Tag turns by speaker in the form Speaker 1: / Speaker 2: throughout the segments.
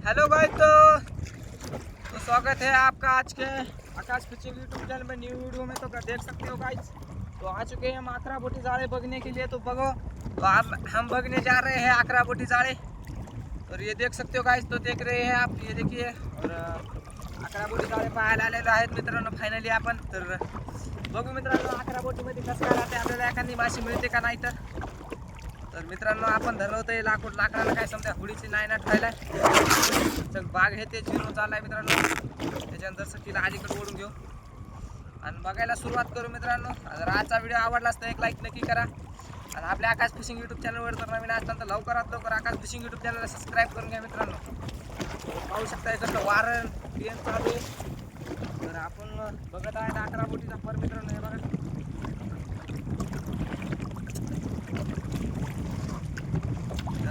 Speaker 1: Hello guys, तो स्वागत है आपका आज के आकाश फिशिंग यूट्यूब चैनल में न्यू वीडियो में। तो देख सकते हो गाइस, तो आ चुके हैं हम आकरा बोटी जाड़े बगने के लिए। तो बगो, तो हम बगने जा रहे हैं आकरा बोटी जाड़े। और ये देख सकते हो गाइस, तो देख रहे हैं आप, ये देखिए। और आकरा बोटी जाळे पाहायला आलेलो आहेत मित्रांनो फायनली आपण। तर बघू मित्रांनो आकरा बोटीमध्ये कसं काय राहते, आपल्याला एखादी माशी मिळते का नाही। तर मित्रांनो आपण धरवतोय लाकडाला काय समजा हुडीची नाही ना ठेवायलाय। चल बाग हे ते जिरून चाललाय मित्रांनो, त्याच्यानंतर सखीला अलीकडे ओढून घेऊ आणि बघायला सुरुवात करू मित्रांनो। जर आजचा व्हिडिओ आवडलास तर एक लाईक नक्की करा आणि आपल्या आकाश फिशिंग यूट्यूब चॅनलवर जर नवीन असताना तर लवकरात लवकर आकाश फिशिंग यूट्यूब चॅनलला सबस्क्राईब करून घ्या मित्रांनो। पाहू शकता इकडं वारण ट्रेन चालू आहे। तर आपण बघत आहे आकरा बोटीचा पर मित्रांनो, हे बघा।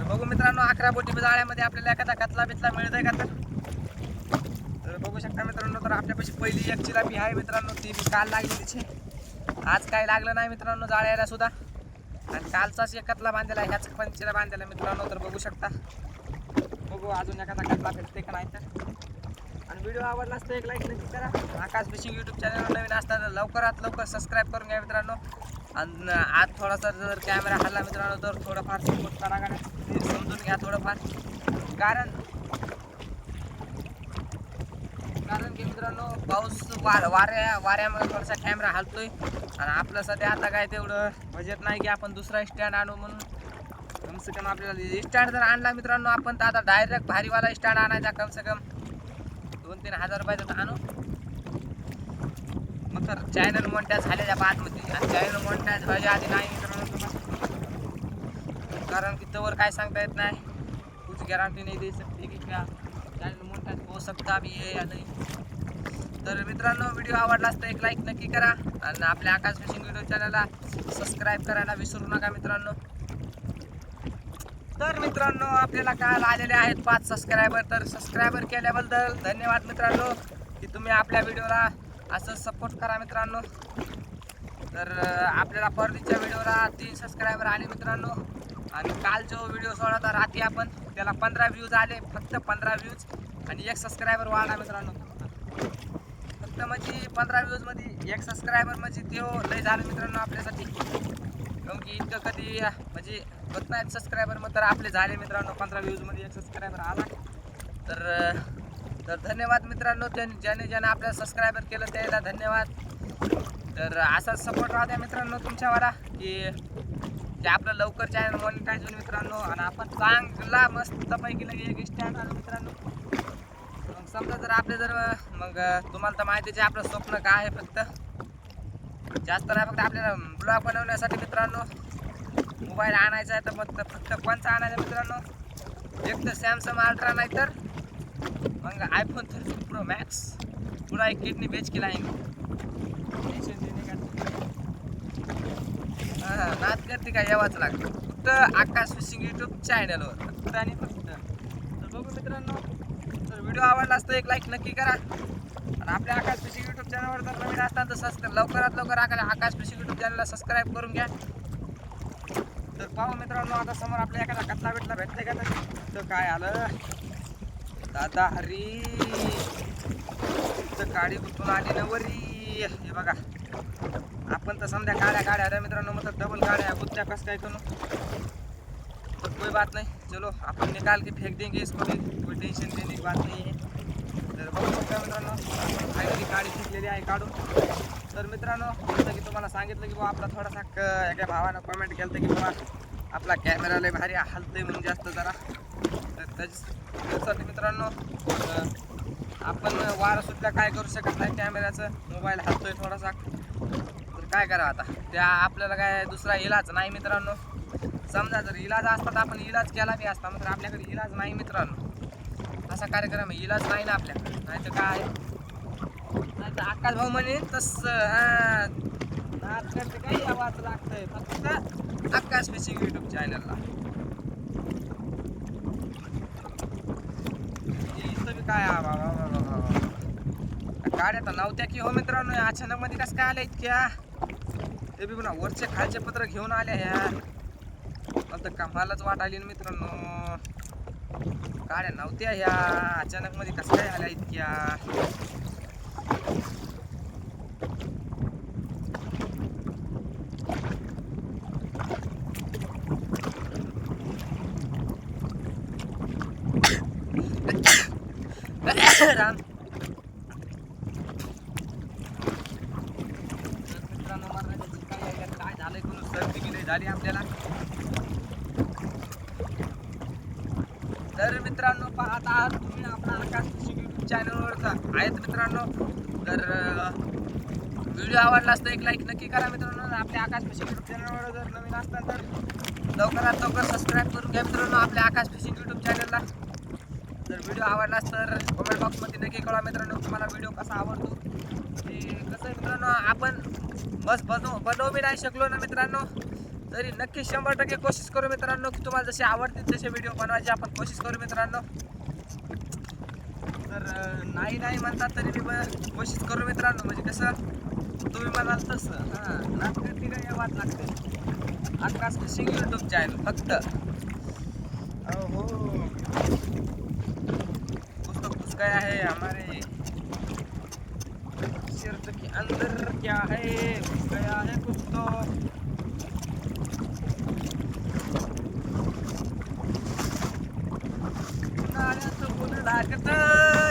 Speaker 1: बघू मित्रांनो आकरा बोटी जाळ्यामध्ये आपल्याला एखादा कतला बितला मिळतंय का। तर बघू शकता मित्रांनो, तर आपल्यापाशी पहिली एक चिलापी आहे मित्रांनो, ती मी काल लागली तिची। आज काय लागलं नाही मित्रांनो जाळ्याला सुद्धा। आणि कालचाच एक कतला बांधलेला, ह्याच पण चिला बांधलेला मित्रांनो। तर बघू शकता, बघू अजून एखादा कतला भेटते का नाही तर। आणि व्हिडिओ आवडलास तर एक लाईक नक्की करा। आकाश फिशिंग यूट्यूब चॅनलवर नवीन असताना लवकरात लवकर सबस्क्राईब करून घ्या मित्रांनो। आणि आज थोडासा जर कॅमेरा हल्ला मित्रांनो तर थोडंफार सपोर्ट करा, समजून घ्या थोडंफार। कारण की मित्रांनो पाऊस वाऱ्यामुळे थोडासा कॅमेरा हलतोय आणि आपलं सध्या आता काय तेवढं बजेट नाही की आपण दुसरा स्टँड आणू म्हणून। कमसे कम आपल्याला स्टँड जर आणला मित्रांनो आपण तर आता डायरेक्ट भारीवाला स्टँड आणायचा, कमसे कम 2-3 हजार रुपयाचा आणू। मग तर चॅनल मोठ्या झालेल्या बादमध्ये आणि चॅनल मोठ्या व्हायच्या आधी नाही मित्रांनो तुम्हाला, कारण की तवर काय सांगता येत नाही, कुछ गॅरंटी नहीं दे सकते की क्या चॅनल मोठा हो सकता भी है या नहीं। तर मित्रांनो व्हिडिओ आवडलास तर एक लाईक नक्की करा आणि आपल्या आकाश फिशिंग यूट्यूब चॅनलला सबस्क्राईब करायला विसरू नका मित्रांनो। तर मित्रांनो आपल्याला काल आलेले आहेत 5 सबस्क्रायबर। तर सबस्क्रायबर केल्याबद्दल धन्यवाद मित्रांनो, की तुम्ही आपल्या व्हिडिओला असं सपोर्ट करा मित्रांनो। तर आपल्याला परदीच्या व्हिडिओला 3 सबस्क्रायबर आले मित्रांनो। आणि काल जो व्हिडिओ सोडला होता रात्री आपण, त्याला 15 व्ह्यूज आले, फक्त 15 व्ह्यूज आणि 1 सबस्क्रायबर वाढला मित्रांनो। फक्त म्हणजे 15 व्ह्यूजमध्ये 1 सबस्क्रायबर म्हणजे ते लय झालं मित्रांनो आपल्यासाठी। कारण की इतकं कधी म्हणजे होत नाहीत सबस्क्रायबर, मग तर आपले झाले मित्रांनो 15 व्ह्यूजमध्ये 1 सबस्क्रायबर आला। तर धन्यवाद मित्रांनो, ज्याने आपल्याला सबस्क्रायबर केलं त्याला धन्यवाद। तर असाच सपोर्ट राहू द्या मित्रांनो तुमच्यावाला, की आपलं लवकर चॅनल मॉनिटाईज होईल मित्रांनो। आणि आपण चांगला मस्तपैकी लगे एक स्टँड आणू मित्रांनो। मग समजा जर आपले मग तुम्हाला तर माहितीच आहे आपलं स्वप्न काय आहे, फक्त जास्त नाही, फक्त आपल्याला ब्लॉग बनवण्यासाठी मित्रांनो मोबाईल आणायचा आहे। तर फक्त कोणचा आणायचा मित्रांनो, एक तर सॅमसंग अल्ट्रा नाही तर मग iPhone 13 Pro Max। पुन्हा एक किडनी बेच केला आहे टेन्शन देणे का, नाच करते का यावाच लागतं फक्त आकाश फिशिंग यूट्यूब चॅनलवर, फक्त आणि फक्त। तर बघू मित्रांनो, तर व्हिडिओ आवडला असता एक लाईक नक्की करा आणि आपल्या आकाश फिशिंग यूट्यूब चॅनलवर जर नवीन असताना तर लवकरात लवकर आकाश फिशिंग यूट्यूब चॅनलला सबस्क्राईब करून घ्या। तर पाहू मित्रांनो आता समोर आपल्या एखादा कतला बिटला भेटते का। तर काय आलं दादा हरी, तर गाडी कुठून आली ना वरी, हे बघा। आपण तर समजा गाड्या आल्या मित्रांनो, मतलब डबल गाड्या कुत्त्या कसं काय करू। तो कोई बात नहीं, चलो अपन निकाल के फेंक देंगे इसको भी, कोई टेंशन देने की बात नहीं है। तर बघू शकता मित्रांनो आपण फायनली गाडी घेतलेली आहे काढून। तर मित्रांनो जसं की तुम्हाला सांगितलं की बाबा आपला थोडासा एका भावानं कमेंट केलं की बाबा आपला कॅमेरा लय भारी हलतंय म्हणून जास्त जरा। तर त्यासाठी मित्रांनो आपण वारं सुद्धा काय करू शकत नाही कॅमेऱ्याचं, मोबाईल हलतोय थोडासा। तर काय करा आता, त्या आपल्याला काय दुसरा इलाज नाही मित्रांनो। समजा जर इलाज असता तर आपण इलाज केला बी असता, मात्र आपल्याकडे इलाज नाही मित्रांनो। असा कार्यक्रम इलाज नाही ना आपल्याकडे, नाही तर काय, नाही तर आकाश भाऊ म्हणे तसं नाच करते काही आवाज लागतंय फक्त आकाश फिशिंग यूट्यूब चॅनलला। काय गाड्या तर नव्हत्या की हो मित्रांनो, अचानक मध्ये कसं काय आल्या इतक्या। ते बी पुन्हा वरचे खालचे पत्र घेऊन आल्या ह्या, मला तर कमालच वाटायली मित्रांनो। गाड्या नव्हत्या ह्या, अचानक मध्ये कसं काय आल्या इतक्या. राम मित्रांनो, मरणाची काय झालंय कोण सर्दी बिर्दी झाली आपल्याला. तर मित्रांनो पाहत आहात तुम्ही आपला आकाश फिशिंग यूट्यूब चॅनलवर आहेत मित्रांनो. तर व्हिडिओ आवडला असता एक लाईक नक्की करा मित्रांनो. आपल्या आकाश फिशिंग यूट्यूब चॅनलवर जर नवीन असताल तर लवकरात लवकर सबस्क्राईब करून घ्या मित्रांनो आपल्या आकाश फिशिंग यूट्यूब चॅनलला. जर व्हिडिओ आवडलास तर कमेंट बॉक्समध्ये नक्की कळवा मित्रांनो तुम्हाला व्हिडिओ कसा आवडतो. ते कसं आहे मित्रांनो, आपण बस बनवू बी नाही शकलो ना मित्रांनो, तरी नक्की 100% कोशिश करू मित्रांनो की तुम्हाला जसे आवडतील तसे व्हिडिओ बनवायची आपण कोशिश करू मित्रांनो. तर नाही म्हणतात तरी मी कोशिश करू मित्रांनो. म्हणजे कसं तुम्ही म्हणाल तसं नाटकं तिला यावाच लागते. आकाश फिशिंग यूट्यूब चॅनल फक्त हो कुछ गया है हमारे शर्ट के अंदर, क्या है घुस गया है कुछ तो. उन्हाळ्यात ऊन लागत,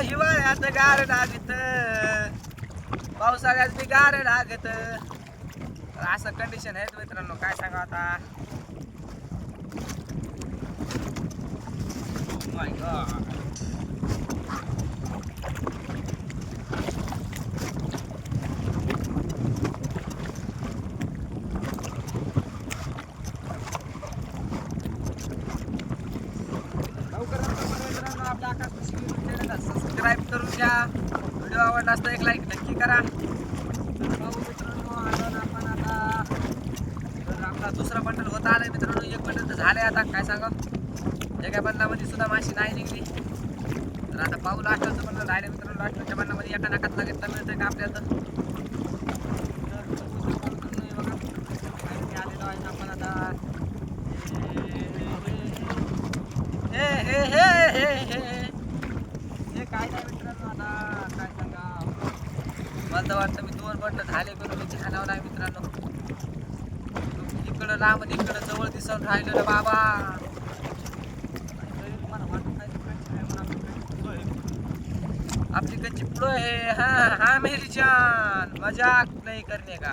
Speaker 1: हिवाळ्यात गार लागत, पावसाळ्यात बी गार लागत. असं कंडिशन आहे मित्रांनो, काय सांगा आता. माय गॉड. आपल्या आकाश फिशिंग यूट्यूब चॅनलला सबस्क्राईब करून घ्या. व्हिडिओ आवडला असता एक लाईक नक्की करा. पाहू मित्रांनो आलो आपण आता. तर आपला दुसरा बंडल होता आलाय मित्रांनो. एक बंडल तर झालंय आता, काय सांगा. एका बंडलामध्ये सुद्धा माशी नाही निघली. तर आता पाहू लास्टचं बंडल राहिलं मित्रांनो. लास्टच्या बंडलामध्ये एका नाकातला घेतला मिळतंय का आपल्याला. आलेलो आहे आपण आता. हे काय नाही मित्रांनो, आता काय सांगा. मला तर वाटतं मी 2 बंडल झाले करून छानावं नाही मित्रांनो. इकडं लांब इकडं जवळ दिसून राहिलेलं बाबा. आपली कच्ची पुढं आहे. हा मेरी जान, मजाक नहीं करने का.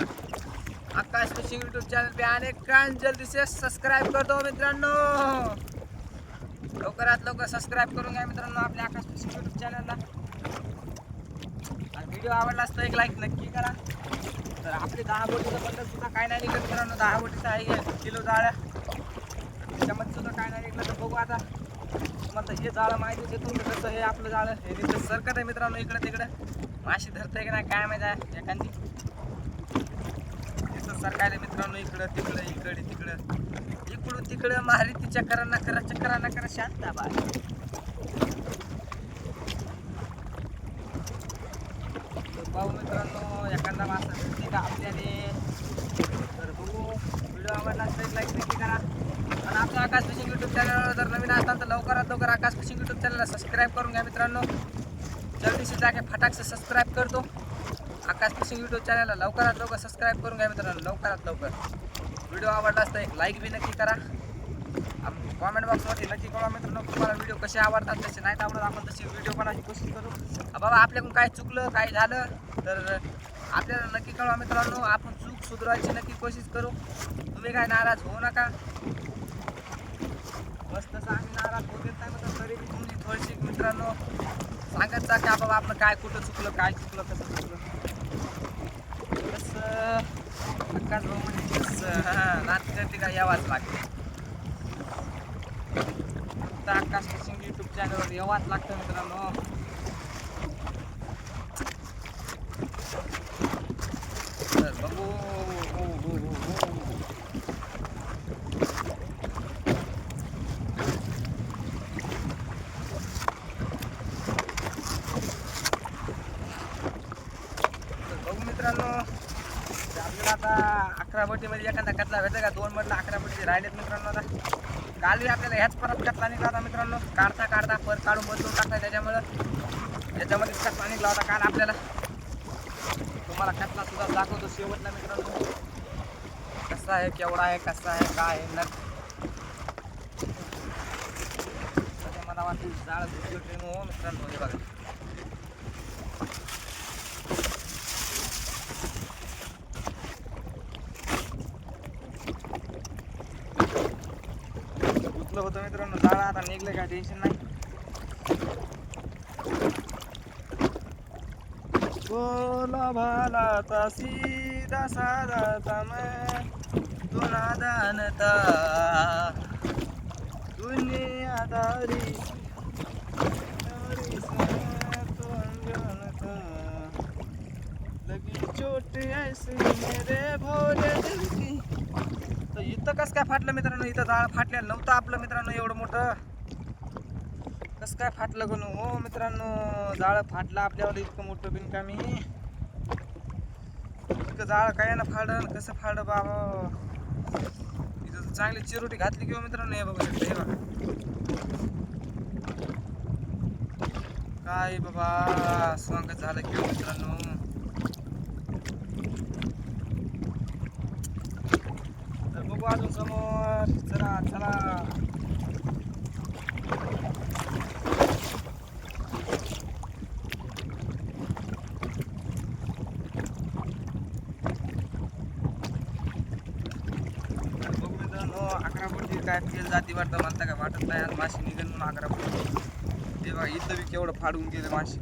Speaker 1: आकाश फिशिंग यूट्यूब चॅनल पे आने का जल्दी से सबस्क्राईब कर दो मित्रांनो. लवकरात लवकर सबस्क्राईब करून घ्या मित्रांनो आपल्या आकाश फिशिंग यूट्यूब चॅनलला. आणि व्हिडिओ आवडला असता एक लाईक नक्की करा. तर आपले 10 बोटीचं बंडल सुद्धा काय नाही निघत मित्रांनो. 10 बोटीचं आहे किलो जाळ्या. त्याच्यामध्ये सुद्धा काय नाही निघलं तर बघू आता. तुम्हाला हे जाळं माहितीच आहे तुमचं कसं. हे आपलं जाळं हे तिथं सरकत आहे मित्रांनो. इकडं तिकडं माशी धरतंय की नाही काय माहिती आहे एखादी. तिथं सरकायला मित्रांनो. इकडं तिकडं इकडे तिकडं इकडून तिकडं मारी ती चक्करांना करा शांत बाय. पाहू मित्रांनो एखादा मासा भेटते का आपल्याने. तर बघू. व्हिडिओ आवडला तर लाईक नक्की करा. आणि आपल्या आकाश फिशिंग यूट्यूब चॅनलवर जर नवीन असताल तर लवकरात लवकर आकाश फिशिंग यूट्यूब चॅनलला सबस्क्राईब करून घ्या मित्रांनो. जल्दी से जाके फटाक से सबस्क्राईब कर दो आकाश फिशिंग यूट्यूब चॅनलला. लवकरात लवकर सबस्क्राईब करून घ्या मित्रांनो. लवकरात लवकर. व्हिडिओ आवडला असता एक लाईक बी नक्की करा. कॉमेंट बॉक्समध्ये नक्की कळवा मित्रांनो तुम्हाला व्हिडिओ कसे आवडतात कसे नाही आवडत. आपण तशी व्हिडिओ बनायची कोशिश करू. बाबा आपल्याकडून काय चुकलं काय झालं तर आपल्याला नक्की कळवा मित्रांनो. आपण चूक सुधारायची नक्की कोशिश करू. तुम्ही काय नाराज होऊ नका. बस तसं आम्ही नाराज होत नाही म्हणतात तरी मी तुमची थोडीशी मित्रांनो सांगत जा की बाबा आपलं काय कुठं चुकलं काय चुकलं कसं चुकलं. तसं आकाश भाऊ म्हणजे तसं नाटकं का यावाच लागते. फक्त आकाश फिशिंग यूट्यूब चॅनलवर यावाच लागतं मित्रांनो. तर बघू. मित्रांनो आपल्याला आता 11 बोटीमध्ये एखादा कटला भेटला का. 2 म्हटलं 11 बोटी राहिलेत मित्रांनो. आता कालही आपल्याला ह्याच परत कचरा निघला होता मित्रांनो. काढता काढता परत काढून बदलून टाकला त्याच्यामुळं त्याच्यामध्ये कचरा निघला होता काल आपल्याला. तुम्हाला कचरा सुद्धा दाखवतो शेवटला मित्रांनो, कसा आहे, केवढा आहे, कसा आहे, काय आहे. मला वाटतं जाळ ट्रेन हो मित्रांनो. हे बघा उचलं होतं मित्रांनो जाळ. आता निघलं काय टेन्शन नाही. बोला भाला सीधा साधा मैं तू नादानता दुनियादारी तो अनजानता लगी चोट ऐसी मेरे भोले दिल की. तर इथं कसं काय फाटलं मित्रांनो, इथं जाळ फाटलेलं नव्हतं आपलं मित्रांनो एवढं मोठं. कसं काय फाटलं गणू हो मित्रांनो, जाळ फाटलं आपल्यावर इतकं मोठं बिनकामी. इतकं जाळ काय ना फाडन, कसं फाड बाबा. इथं चांगली चिरोटी घातली किंवा मित्रांनो. हे बघू शकता, हे बघा काय बाबा स्वागत झालं किंवा मित्रांनो. तर बघू अजून समोर. चला चला काय फेल जाती वाटतं, म्हणता काय वाटत नाही. आज माशी निघेल म्हणून 11 फूट. ते बघा इथं बी केवढं फाडून गेलं माशी.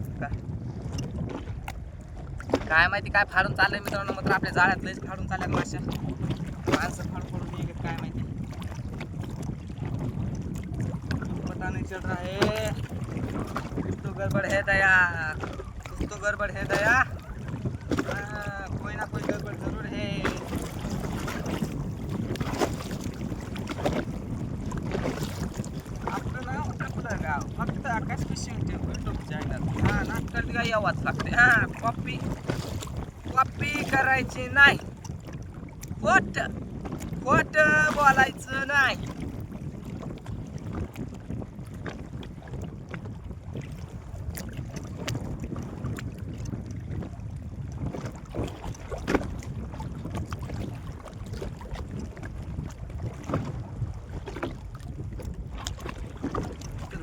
Speaker 1: काय माहिती काय फाडून चाललंय मित्रांनो. मात्र आपल्या जाळ्यात लयच फाडून चालल्यात माश्या. माणसं फाडून फाडून निघत काय माहिती, पता नहीं चल रहा है. कुछ तो गड़बड़ है दया, कुछ तो गड़बड़ है दया. कोई ना कोई गड़बड़ जरूर है. फक्त आकाश फिशिंग यूट्यूब चॅनल. हा नाटकं काय यावाच लागते. हा कॉपी कॉपी करायची नाही, खोट खोट बोलायचं नाही.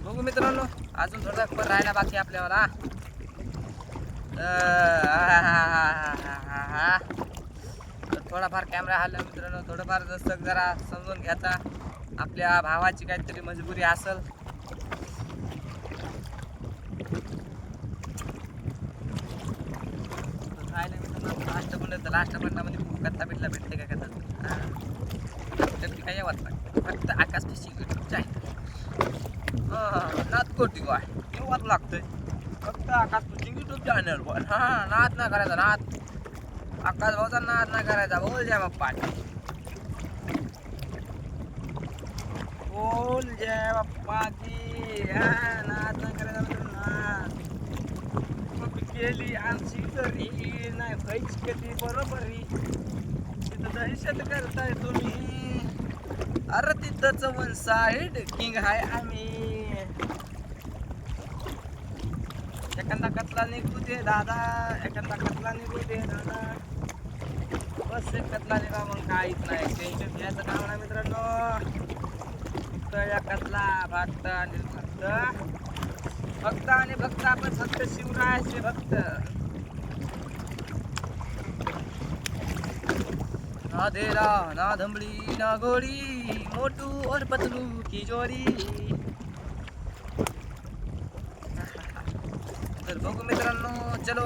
Speaker 1: बघू मित्रांनो अजून थोडा पण राहायला बाकी आपल्याला. थोडाफार कॅमेरा हल्ला मित्रांनो. थोडंफार दस्तक जरा समजून घ्यायचा. आपल्या भावाची काहीतरी मजबुरी असेल. राहिलं मित्रांनो लास्ट बंडामध्ये कत्ता बिटला भेटते काय करतात. तर ती काही यावंच लागतं. फक्त आकाश फिशिंग चॅनल. नाद कोटी काय येवाच लागतंय. फक्त आकाश फिशिंग यूट्यूब चॅनलवर. हा नाद ना करायचा, नाद आकाश भाऊचा नाद ना करायचा. बोल जय बाप्पा, बोल जय बाप्पा की. नाद ना करायचा. नाद केली आमची तरी नाही व्हायची कधी बरोबरी. तिथं दहशत करताय तुम्ही. अरे तिथंच वन साइड किंग हाय आम्ही. एखादा कचला निघू दे दादा, एखादा कचला निघू दे दादा. बस एक कचला निघा मग काहीच नाही. टेन्शन घ्यायचं काम नाही मित्रांनो. तर या कचला फक्त आणि फक्त आणि फक्त आपण फक्त शिवरायाचे भक्त. ना देरा ना धंबड़ी ना घोड़ी, मोटू और पतलू की जोड़ी. तर बघू मित्रांनो, चलो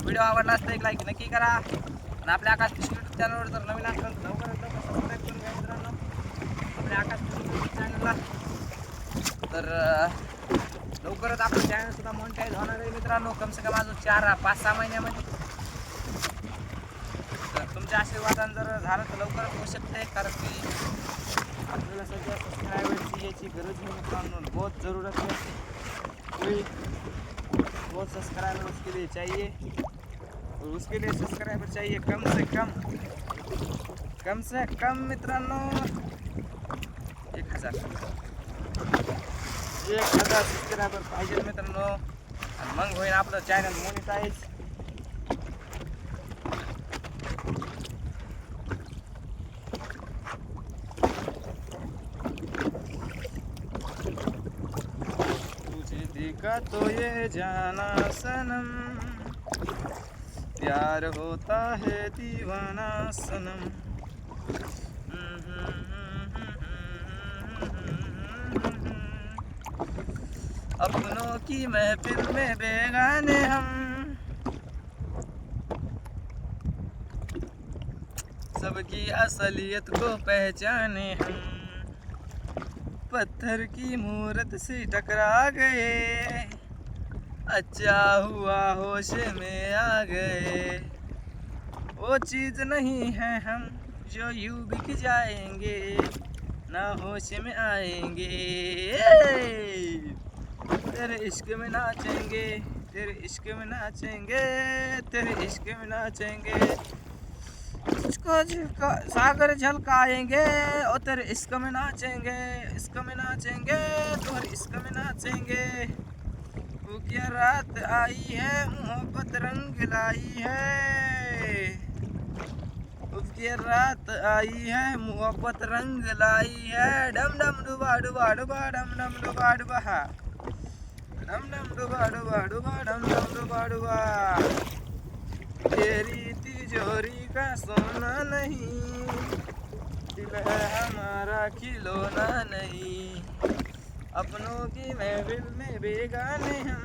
Speaker 1: व्हिडिओ आवडला असता एक लाईक नक्की करा. आणि आपल्या आकाश फिशिंग यूट्यूब चॅनलवर जर नवीन असेल तर लवकरात लवकर सबस्क्राईब करून घ्या मित्रांनो आपल्या आकाश फिशिंग यूट्यूब चॅनलला. तर लवकरच आपलं चॅनल सुद्धा मॉनिटाईज होणार आहे मित्रांनो. कम से कम अजून 4-5-6 महिन्यामध्ये. तर तुमच्या आशीर्वादाने जर झालं तर लवकरच होऊ शकते. कारण की आपल्याला सध्या सबस्क्रायबरची याची गरज आहे मित्रांनो. बहुत ज़रूरत है. कोई बहुत सब्सक्राइबर उसके लिए चाहिए. और उसके लिए सब्सक्राइबर चाहिए कम से कम मित्रांनो 1000 सबस्क्रायबर पाहिजे मित्रांनो, आणि मग होईल आपलं चॅनल मोनिटाईज. तुझे देखा तो ये जाना सनम, प्यार होता है दीवाना सनम. अपनों की महफिल में बेगाने हम, सबकी असलियत को पहचाने हम. पत्थर की मूरत से टकरा गए, अच्छा हुआ होश में आ गए. वो चीज नहीं है हम जो यूं बिक जाएंगे, ना होश में आएंगे. तेरे इश्क में नाचेंगे, तेरे इश्क में नाचेंगे, तेरे इश्क में नाचेंगे. तुझको सागर झलकाएंगे, और तेरे इश्क में नाचेंगे, इश्क में नाचेंगे, तुम्हारे इश्क में नाचेंगे. वो क्या रात आई है, मोहब्बत रंग लाई है. वो क्या रात आई है, मोहब्बत रंग लाई है. डम डम डुबा डुबा डुबा, डम डम डुबा डुबा, डम डम डुबा डुबा डुबा, डम डम डुबा डुबा. तेरी तिजोरी का सोना नहीं, दिल है हमारा खिलौना नहीं. अपनों की महफिल में बेगाने हम,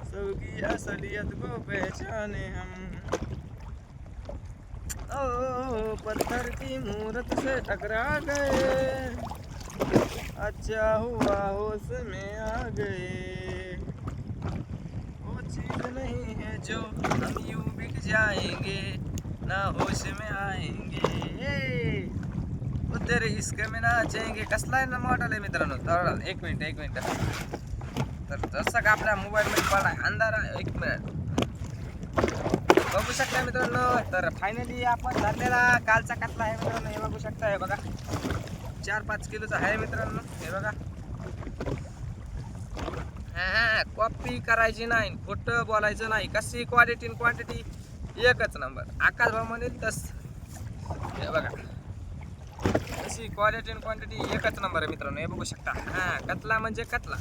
Speaker 1: सबकी असलियत को पहचाने हम. ओ पत्थर की मूरत से टकरा गए, अच्छा हुआ होश में आ गए. वो चीज नहीं है जो हम यूं बिक जाएंगे, ना होश में आएंगे. वो तेरे इश्क में नाचेंगे. कसला आहे ना मॉडेल आहे मित्रांनो. तर एक मिनिट. तर जसं का आपल्या मोबाईलमध्ये पडला अंधारा, 1 मिनिट बघू शकता मित्रांनो. तर फायनली आपण धरलेला कालचा कतला आहे मित्रांनो. हे बघू शकता, हे बघा 4-5 किलोचा आहे मित्रांनो. हे बघा, हा कॉपी करायची नाही, खोटं बोलायचं नाही. कशी क्वालिटी क्वांटिटी एकच नंबर. आकाश भाऊ म्हणेल तस. हे बघा अशी क्वालिटी क्वांटिटी एकच नंबर आहे मित्रांनो. हे बघू शकता, हा कतला म्हणजे कतला.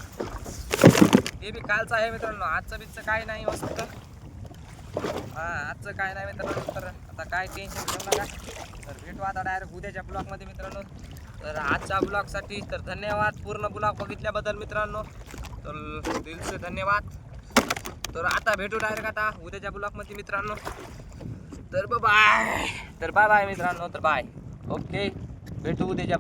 Speaker 1: हे बी कालचा आहे मित्रांनो. आजचं बीचं काही नाही वस्त. हा आजचं काय नाही मित्रांनो. तर आता काय टेन्शन घेऊ नका. तर भेटू आता डायरेक्ट उद्याच्या ब्लॉगमध्ये मित्रांनो. तर आजच्या ब्लॉगसाठी तर धन्यवाद. पूर्ण ब्लॉग बघितल्याबद्दल मित्रांनो तर दिलसे धन्यवाद. तर आता भेटू डायरेक्ट आता उद्याच्या ब्लॉगमध्ये मित्रांनो. तर बाय बाय मित्रांनो. तर बाय. ओके, भेटू उद्याच्या